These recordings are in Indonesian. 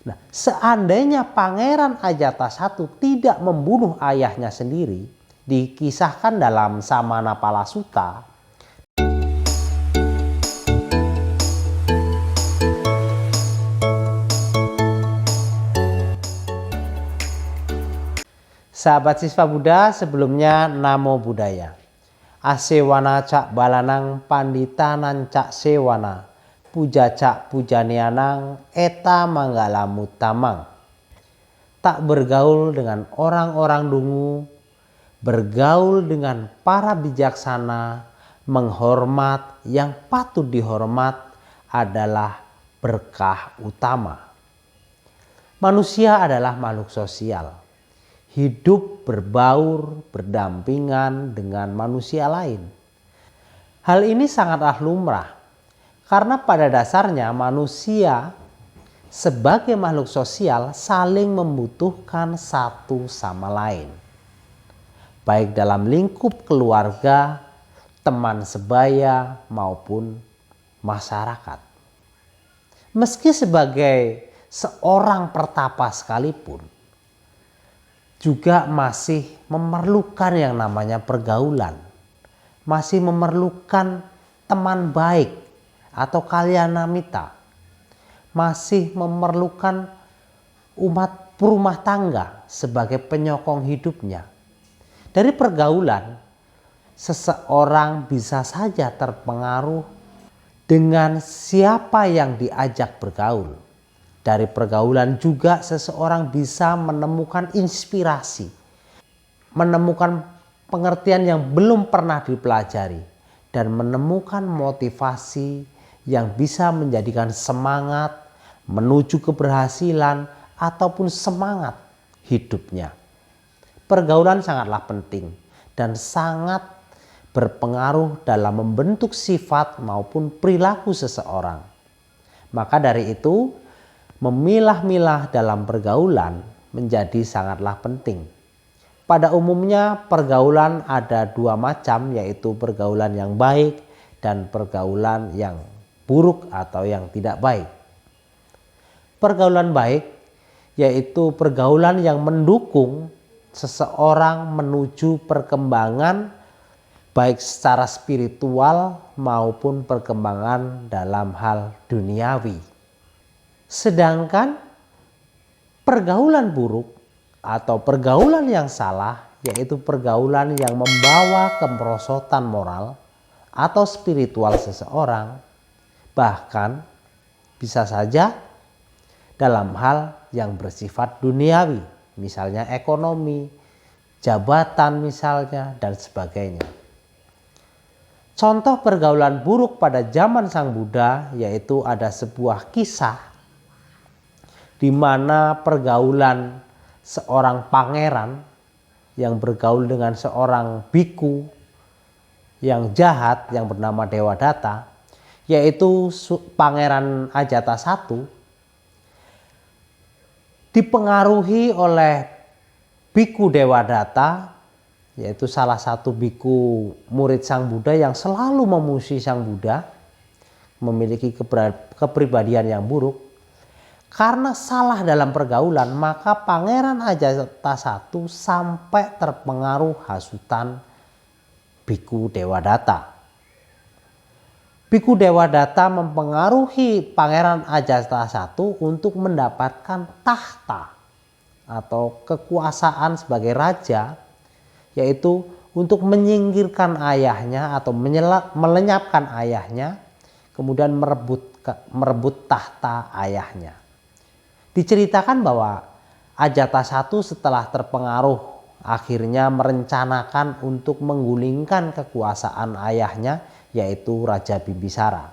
Nah, seandainya Pangeran Ajatasattu tidak membunuh ayahnya sendiri, dikisahkan dalam Samanapala Sutta, sahabat siswa Buddha, sebelumnya Namo Buddhaya. Asewana cak balanang panditanan cak sewana, puja cak pujanianang eta manggala mutamang. Tak bergaul dengan orang-orang dungu, bergaul dengan para bijaksana, menghormat yang patut dihormat adalah berkah utama. Manusia adalah makhluk sosial. Hidup berbaur, berdampingan dengan manusia lain. Hal ini sangatlah lumrah, karena pada dasarnya manusia sebagai makhluk sosial saling membutuhkan satu sama lain. Baik dalam lingkup keluarga, teman sebaya, maupun masyarakat. Meski sebagai seorang pertapa sekalipun, juga masih memerlukan yang namanya pergaulan. Masih memerlukan teman baik atau kalyanamita. Masih memerlukan umat rumah tangga sebagai penyokong hidupnya. Dari pergaulan, seseorang bisa saja terpengaruh dengan siapa yang diajak bergaul. Dari pergaulan juga seseorang bisa menemukan inspirasi, menemukan pengertian yang belum pernah dipelajari, dan menemukan motivasi yang bisa menjadikan semangat menuju keberhasilan ataupun semangat hidupnya. Pergaulan sangatlah penting dan sangat berpengaruh dalam membentuk sifat maupun perilaku seseorang. Maka dari itu, memilah-milah dalam pergaulan menjadi sangatlah penting. Pada umumnya pergaulan ada dua macam, yaitu pergaulan yang baik dan pergaulan yang buruk atau yang tidak baik. Pergaulan baik yaitu pergaulan yang mendukung seseorang menuju perkembangan baik secara spiritual maupun perkembangan dalam hal duniawi. Sedangkan pergaulan buruk atau pergaulan yang salah yaitu pergaulan yang membawa kemerosotan moral atau spiritual seseorang, bahkan bisa saja dalam hal yang bersifat duniawi, misalnya ekonomi, jabatan misalnya, dan sebagainya. Contoh pergaulan buruk pada zaman Sang Buddha yaitu ada sebuah kisah di mana pergaulan seorang pangeran yang bergaul dengan seorang biku yang jahat yang bernama Dewadatta, yaitu Pangeran Ajatasattu, dipengaruhi oleh biku Dewadatta, yaitu salah satu biku murid Sang Buddha yang selalu memusuhi Sang Buddha, memiliki kepribadian yang buruk. Karena salah dalam pergaulan, maka Pangeran Ajatasattu sampai terpengaruh hasutan biku Dewadatta. Biku Dewadatta mempengaruhi Pangeran Ajatasattu untuk mendapatkan tahta atau kekuasaan sebagai raja, yaitu untuk menyingkirkan ayahnya atau melenyapkan ayahnya, kemudian merebut tahta ayahnya. Diceritakan bahwa Ajatasattu setelah terpengaruh akhirnya merencanakan untuk menggulingkan kekuasaan ayahnya, yaitu Raja Bimbisara.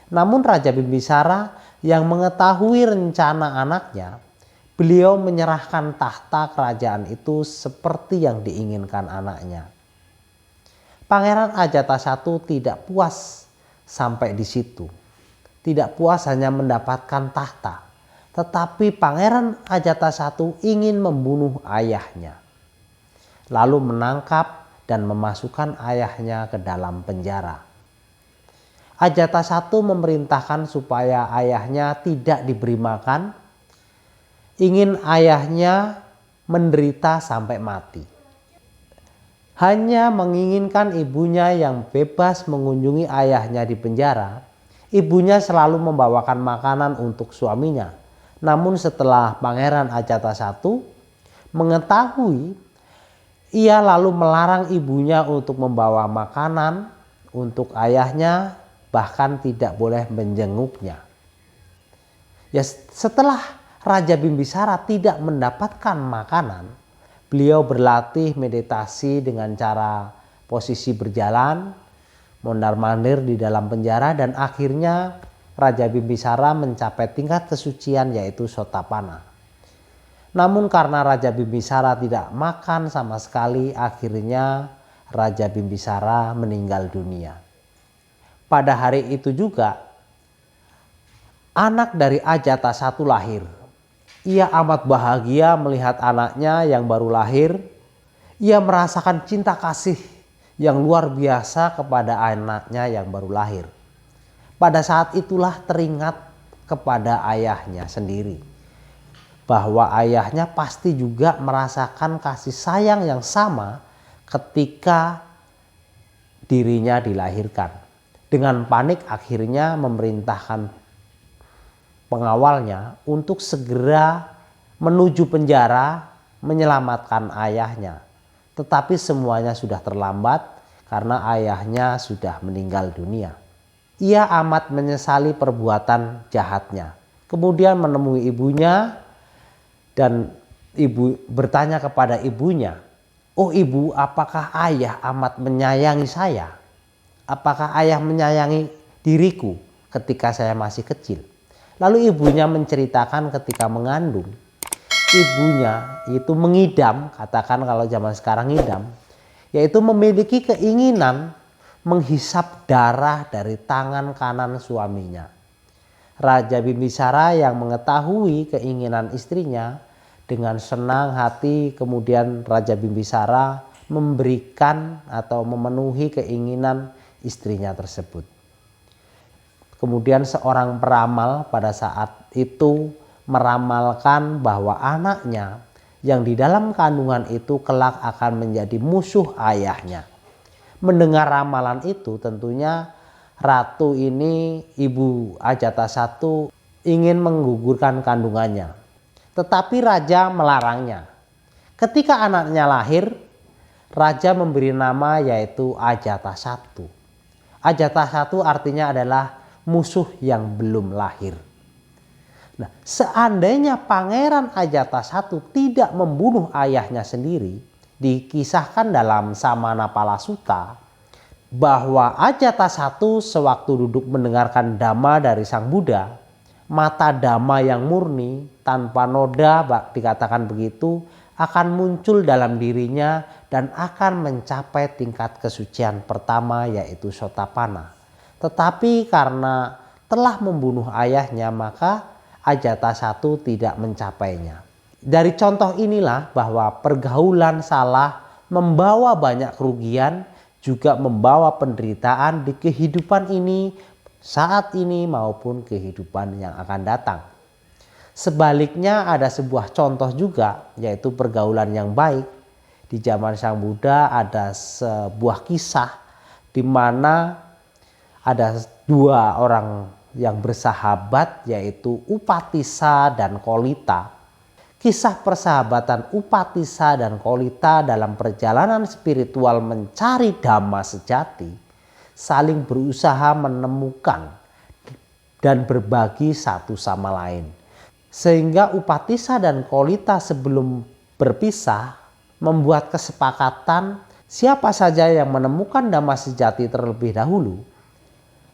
Namun Raja Bimbisara yang mengetahui rencana anaknya, beliau menyerahkan tahta kerajaan itu seperti yang diinginkan anaknya. Pangeran Ajatasattu tidak puas sampai di situ. Tidak puas hanya mendapatkan tahta, tetapi Pangeran Ajatasattu ingin membunuh ayahnya. Lalu menangkap dan memasukkan ayahnya ke dalam penjara. Ajatasattu memerintahkan supaya ayahnya tidak diberi makan ingin ayahnya menderita sampai mati. Hanya menginginkan ibunya yang bebas mengunjungi ayahnya di penjara, ibunya selalu membawakan makanan untuk suaminya. Namun setelah Pangeran Ajatasattu mengetahui, ia lalu melarang ibunya untuk membawa makanan untuk ayahnya, bahkan tidak boleh menjenguknya. Ya, setelah Raja Bimbisara tidak mendapatkan makanan, beliau berlatih meditasi dengan cara posisi berjalan, mondar-mandir di dalam penjara, dan akhirnya Raja Bimbisara mencapai tingkat kesucian yaitu Sotapanna. Namun karena Raja Bimbisara tidak makan sama sekali, akhirnya Raja Bimbisara meninggal dunia. Pada hari itu juga anak dari Ajatasattu lahir. Ia amat bahagia melihat anaknya yang baru lahir. Ia merasakan cinta kasih yang luar biasa kepada anaknya yang baru lahir. Pada saat itulah teringat kepada ayahnya sendiri, bahwa ayahnya pasti juga merasakan kasih sayang yang sama ketika dirinya dilahirkan. Dengan panik akhirnya memerintahkan pengawalnya untuk segera menuju penjara menyelamatkan ayahnya. Tetapi semuanya sudah terlambat karena ayahnya sudah meninggal dunia. Ia amat menyesali perbuatan jahatnya. Kemudian menemui ibunya dan ibu bertanya kepada ibunya, "Oh ibu, apakah ayah amat menyayangi saya? Apakah ayah menyayangi diriku ketika saya masih kecil?" Lalu ibunya menceritakan ketika mengandung, ibunya itu mengidam, katakan kalau zaman sekarang ngidam, yaitu memiliki keinginan menghisap darah dari tangan kanan suaminya. Raja Bimbisara yang mengetahui keinginan istrinya, dengan senang hati kemudian Raja Bimbisara memberikan atau memenuhi keinginan istrinya tersebut. Kemudian seorang peramal pada saat itu meramalkan bahwa anaknya yang di dalam kandungan itu kelak akan menjadi musuh ayahnya. Mendengar ramalan itu tentunya ratu ini, ibu Ajatasattu, ingin menggugurkan kandungannya. Tetapi raja melarangnya. Ketika anaknya lahir, raja memberi nama yaitu Ajatasattu. Ajatasattu artinya adalah musuh yang belum lahir. Nah, seandainya Pangeran Ajatasattu tidak membunuh ayahnya sendiri, dikisahkan dalam Samanapala Sutta bahwa Ajatasattu sewaktu duduk mendengarkan dhamma dari Sang Buddha, mata dhamma yang murni tanpa noda, dikatakan begitu, akan muncul dalam dirinya dan akan mencapai tingkat kesucian pertama yaitu Sotapanna. Tetapi karena telah membunuh ayahnya, maka Ajatasattu tidak mencapainya. Dari contoh inilah bahwa pergaulan salah membawa banyak kerugian, juga membawa penderitaan di kehidupan ini, saat ini maupun kehidupan yang akan datang. Sebaliknya ada sebuah contoh juga, yaitu pergaulan yang baik. Di zaman Sang Buddha ada sebuah kisah di mana ada dua orang yang bersahabat, yaitu Upatissa dan Kolita. Kisah persahabatan Upatissa dan Kolita dalam perjalanan spiritual mencari dhamma sejati, saling berusaha menemukan dan berbagi satu sama lain. Sehingga Upatissa dan Kolita sebelum berpisah membuat kesepakatan, siapa saja yang menemukan dhamma sejati terlebih dahulu,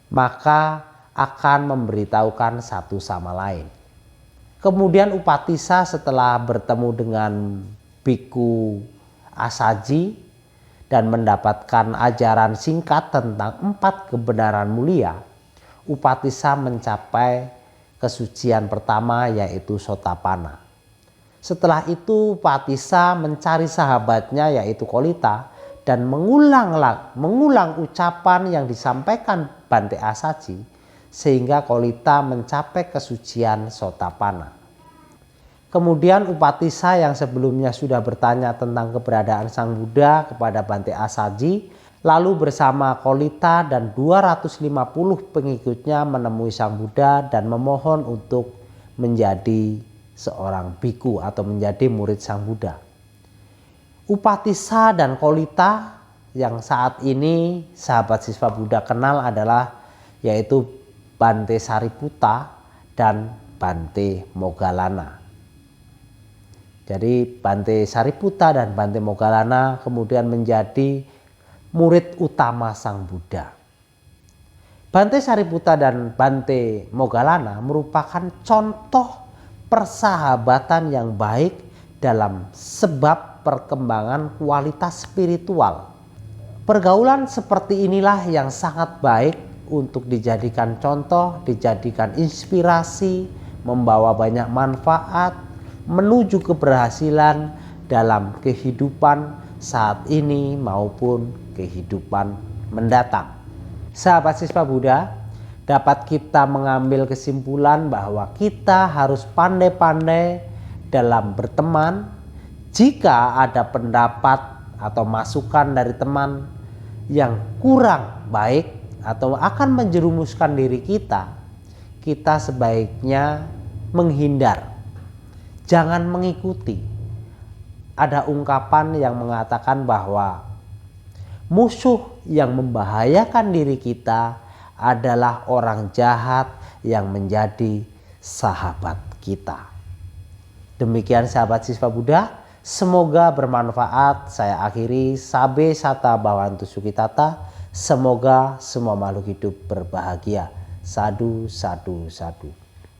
maka akan memberitahukan satu sama lain. Kemudian Upatissa setelah bertemu dengan Biku Asaji dan mendapatkan ajaran singkat tentang 4 kebenaran mulia, Upatissa mencapai kesucian pertama yaitu Sotapanna. Setelah itu Upatissa mencari sahabatnya yaitu Kolita dan mengulang ucapan yang disampaikan Bante Asaji, sehingga Kolita mencapai kesucian Sotapanna. Kemudian Upatissa yang sebelumnya sudah bertanya tentang keberadaan Sang Buddha kepada Bante Asaji, lalu bersama Kolita dan 250 pengikutnya menemui Sang Buddha dan memohon untuk menjadi seorang biku atau menjadi murid Sang Buddha. Upatissa dan Kolita yang saat ini sahabat siswa Buddha kenal adalah yaitu Bante Sariputta dan Bante Moggallana. Jadi Bante Sariputta dan Bante Moggallana kemudian menjadi murid utama Sang Buddha. Bante Sariputta dan Bante Moggallana merupakan contoh persahabatan yang baik dalam sebab perkembangan kualitas spiritual. Pergaulan seperti inilah yang sangat baik untuk dijadikan contoh, dijadikan inspirasi, membawa banyak manfaat, menuju keberhasilan dalam kehidupan saat ini maupun kehidupan mendatang. Sahabat siswa Buddha, dapat kita mengambil kesimpulan bahwa kita harus pandai-pandai dalam berteman. Jika ada pendapat atau masukan dari teman yang kurang baik atau akan menjerumuskan diri kita, kita sebaiknya menghindar. Jangan mengikuti. Ada ungkapan yang mengatakan bahwa musuh yang membahayakan diri kita adalah orang jahat yang menjadi sahabat kita. Demikian sahabat siswa Buddha, semoga bermanfaat. Saya akhiri, Sabe Sata Bhawantu Sukhitata. Semoga semua makhluk hidup berbahagia. Sadu, sadu, sadu.